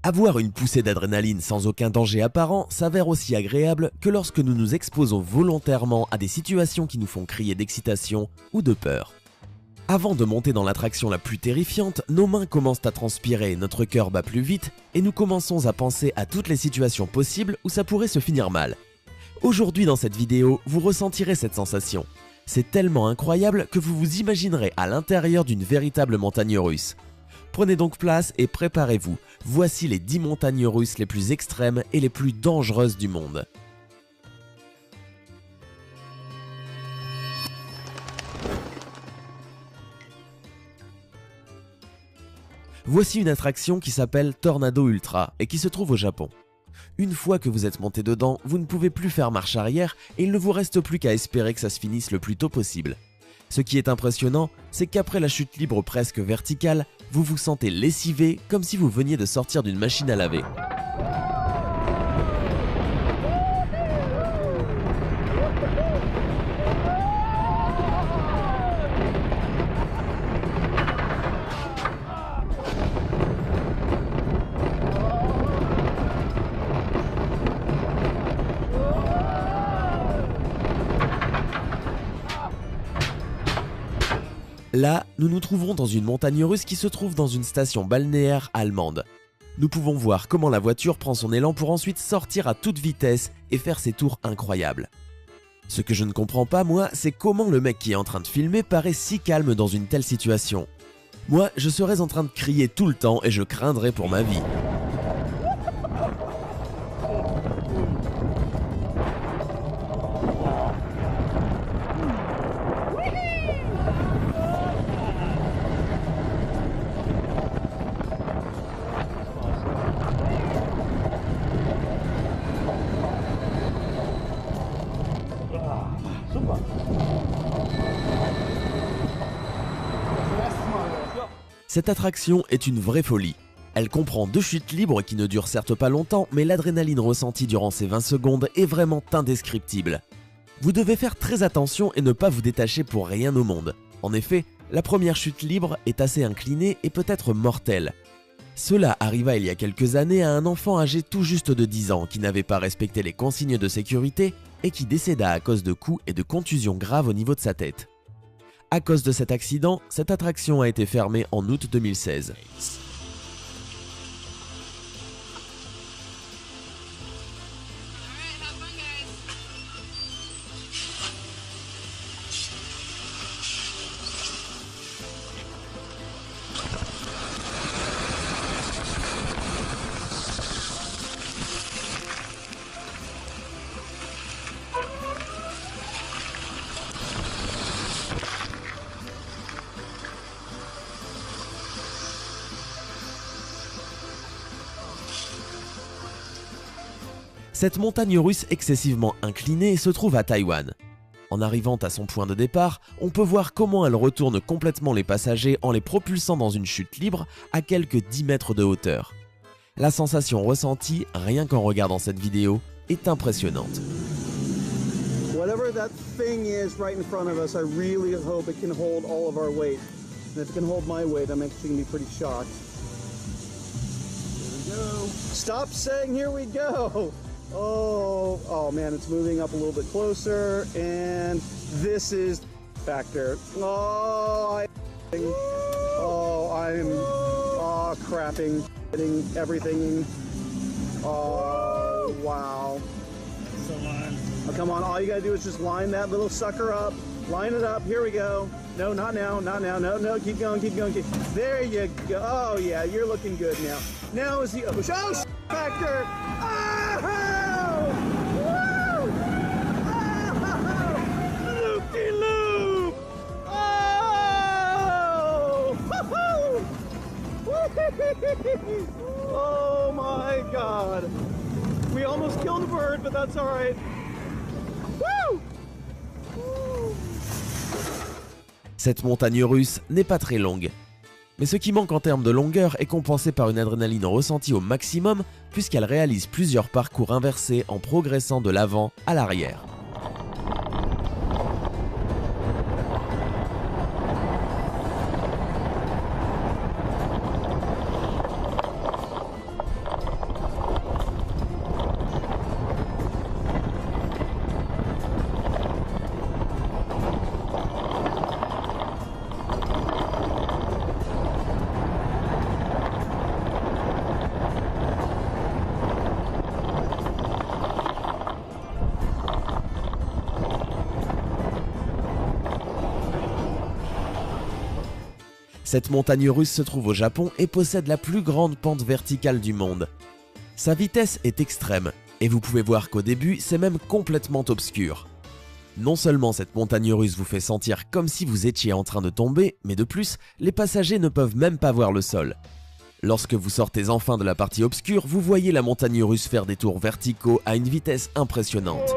Avoir une poussée d'adrénaline sans aucun danger apparent s'avère aussi agréable que lorsque nous nous exposons volontairement à des situations qui nous font crier d'excitation ou de peur. Avant de monter dans l'attraction la plus terrifiante, nos mains commencent à transpirer, notre cœur bat plus vite et nous commençons à penser à toutes les situations possibles où ça pourrait se finir mal. Aujourd'hui dans cette vidéo, vous ressentirez cette sensation. C'est tellement incroyable que vous vous imaginerez à l'intérieur d'une véritable montagne russe. Prenez donc place et préparez-vous, voici les 10 montagnes russes les plus extrêmes et les plus dangereuses du monde. Voici une attraction qui s'appelle Tornado Ultra et qui se trouve au Japon. Une fois que vous êtes monté dedans, vous ne pouvez plus faire marche arrière et il ne vous reste plus qu'à espérer que ça se finisse le plus tôt possible. Ce qui est impressionnant, c'est qu'après la chute libre presque verticale, vous vous sentez lessivé comme si vous veniez de sortir d'une machine à laver. Là, nous nous trouvons dans une montagne russe qui se trouve dans une station balnéaire allemande. Nous pouvons voir comment la voiture prend son élan pour ensuite sortir à toute vitesse et faire ses tours incroyables. Ce que je ne comprends pas moi, c'est comment le mec qui est en train de filmer paraît si calme dans une telle situation. Moi, je serais en train de crier tout le temps et je craindrais pour ma vie. Cette attraction est une vraie folie. Elle comprend 2 chutes libres qui ne durent certes pas longtemps, mais l'adrénaline ressentie durant ces 20 secondes est vraiment indescriptible. Vous devez faire très attention et ne pas vous détacher pour rien au monde. En effet, la première chute libre est assez inclinée et peut être mortelle. Cela arriva il y a quelques années à un enfant âgé tout juste de 10 ans qui n'avait pas respecté les consignes de sécurité et qui décéda à cause de coups et de contusions graves au niveau de sa tête. À cause de cet accident, cette attraction a été fermée en août 2016. Cette montagne russe excessivement inclinée se trouve à Taïwan. En arrivant à son point de départ, on peut voir comment elle retourne complètement les passagers en les propulsant dans une chute libre à quelques 10 mètres de hauteur. La sensation ressentie, rien qu'en regardant cette vidéo, est impressionnante. Whatever that thing is right in front of us, I really hope it can hold all of our weight. And if it can hold my weight, I'm actually going to be pretty shocked. Here we go. Stop saying here we go. Oh man, it's moving up a little bit closer, and this is factor. I'm crapping, getting everything. Oh, wow. Oh, come on, all you gotta do is just line that little sucker up. Line it up, here we go. No, not now, not now, no, keep going, There you go, oh yeah, you're looking good now. Now is the, factor. Oh! Woo! Oh! Loop-de-loop! Oh! Woo-hoo! Oh my God! We almost killed a bird, but that's all right. Woo! Cette montagne russe n'est pas très longue. Mais ce qui manque en termes de longueur est compensé par une adrénaline ressentie au maximum puisqu'elle réalise plusieurs parcours inversés en progressant de l'avant à l'arrière. Cette montagne russe se trouve au Japon et possède la plus grande pente verticale du monde. Sa vitesse est extrême, et vous pouvez voir qu'au début, c'est même complètement obscur. Non seulement cette montagne russe vous fait sentir comme si vous étiez en train de tomber, mais de plus, les passagers ne peuvent même pas voir le sol. Lorsque vous sortez enfin de la partie obscure, vous voyez la montagne russe faire des tours verticaux à une vitesse impressionnante.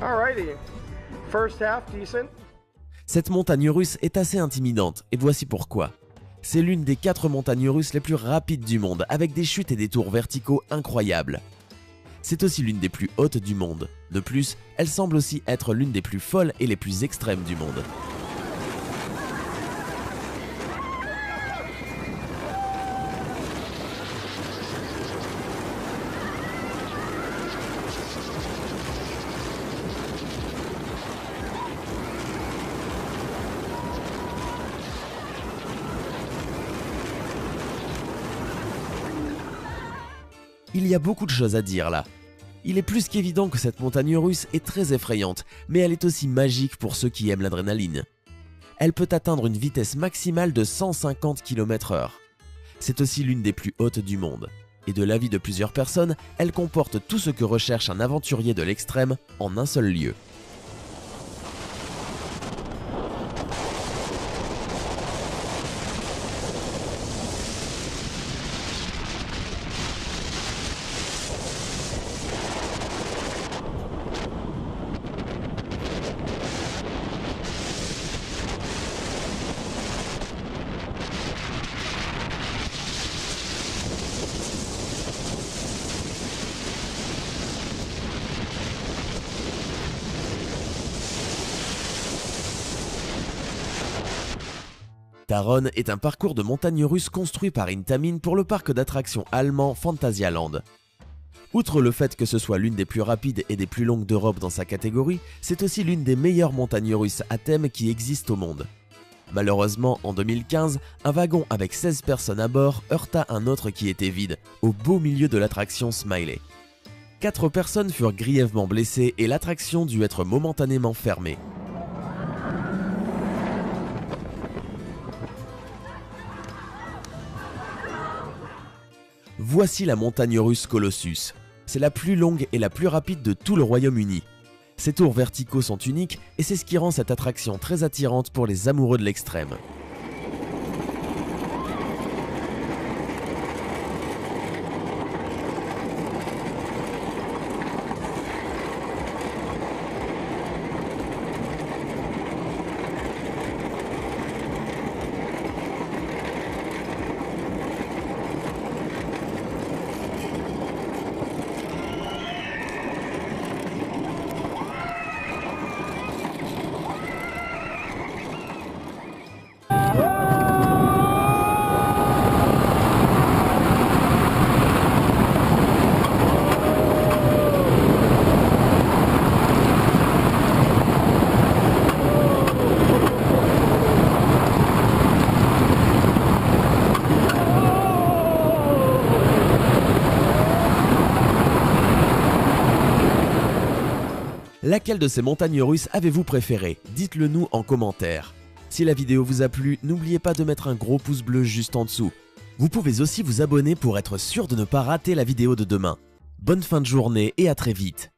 Alrighty, first half decent. Cette montagne russe est assez intimidante, et voici pourquoi. C'est l'une des 4 montagnes russes les plus rapides du monde, avec des chutes et des tours verticaux incroyables. C'est aussi l'une des plus hautes du monde. De plus, elle semble aussi être l'une des plus folles et les plus extrêmes du monde. Il y a beaucoup de choses à dire là. Il est plus qu'évident que cette montagne russe est très effrayante, mais elle est aussi magique pour ceux qui aiment l'adrénaline. Elle peut atteindre une vitesse maximale de 150 km/h. C'est aussi l'une des plus hautes du monde. Et de l'avis de plusieurs personnes, elle comporte tout ce que recherche un aventurier de l'extrême en un seul lieu. Taron est un parcours de montagne russe construit par Intamin pour le parc d'attractions allemand Phantasialand. Outre le fait que ce soit l'une des plus rapides et des plus longues d'Europe dans sa catégorie, c'est aussi l'une des meilleures montagnes russes à thème qui existent au monde. Malheureusement, en 2015, un wagon avec 16 personnes à bord heurta un autre qui était vide, au beau milieu de l'attraction Smiley. 4 personnes furent grièvement blessées et l'attraction dut être momentanément fermée. Voici la montagne russe Colossus. C'est la plus longue et la plus rapide de tout le Royaume-Uni. Ses tours verticaux sont uniques et c'est ce qui rend cette attraction très attirante pour les amoureux de l'extrême. Laquelle de ces montagnes russes avez-vous préférée? Dites-le nous en commentaire. Si la vidéo vous a plu, n'oubliez pas de mettre un gros pouce bleu juste en dessous. Vous pouvez aussi vous abonner pour être sûr de ne pas rater la vidéo de demain. Bonne fin de journée et à très vite.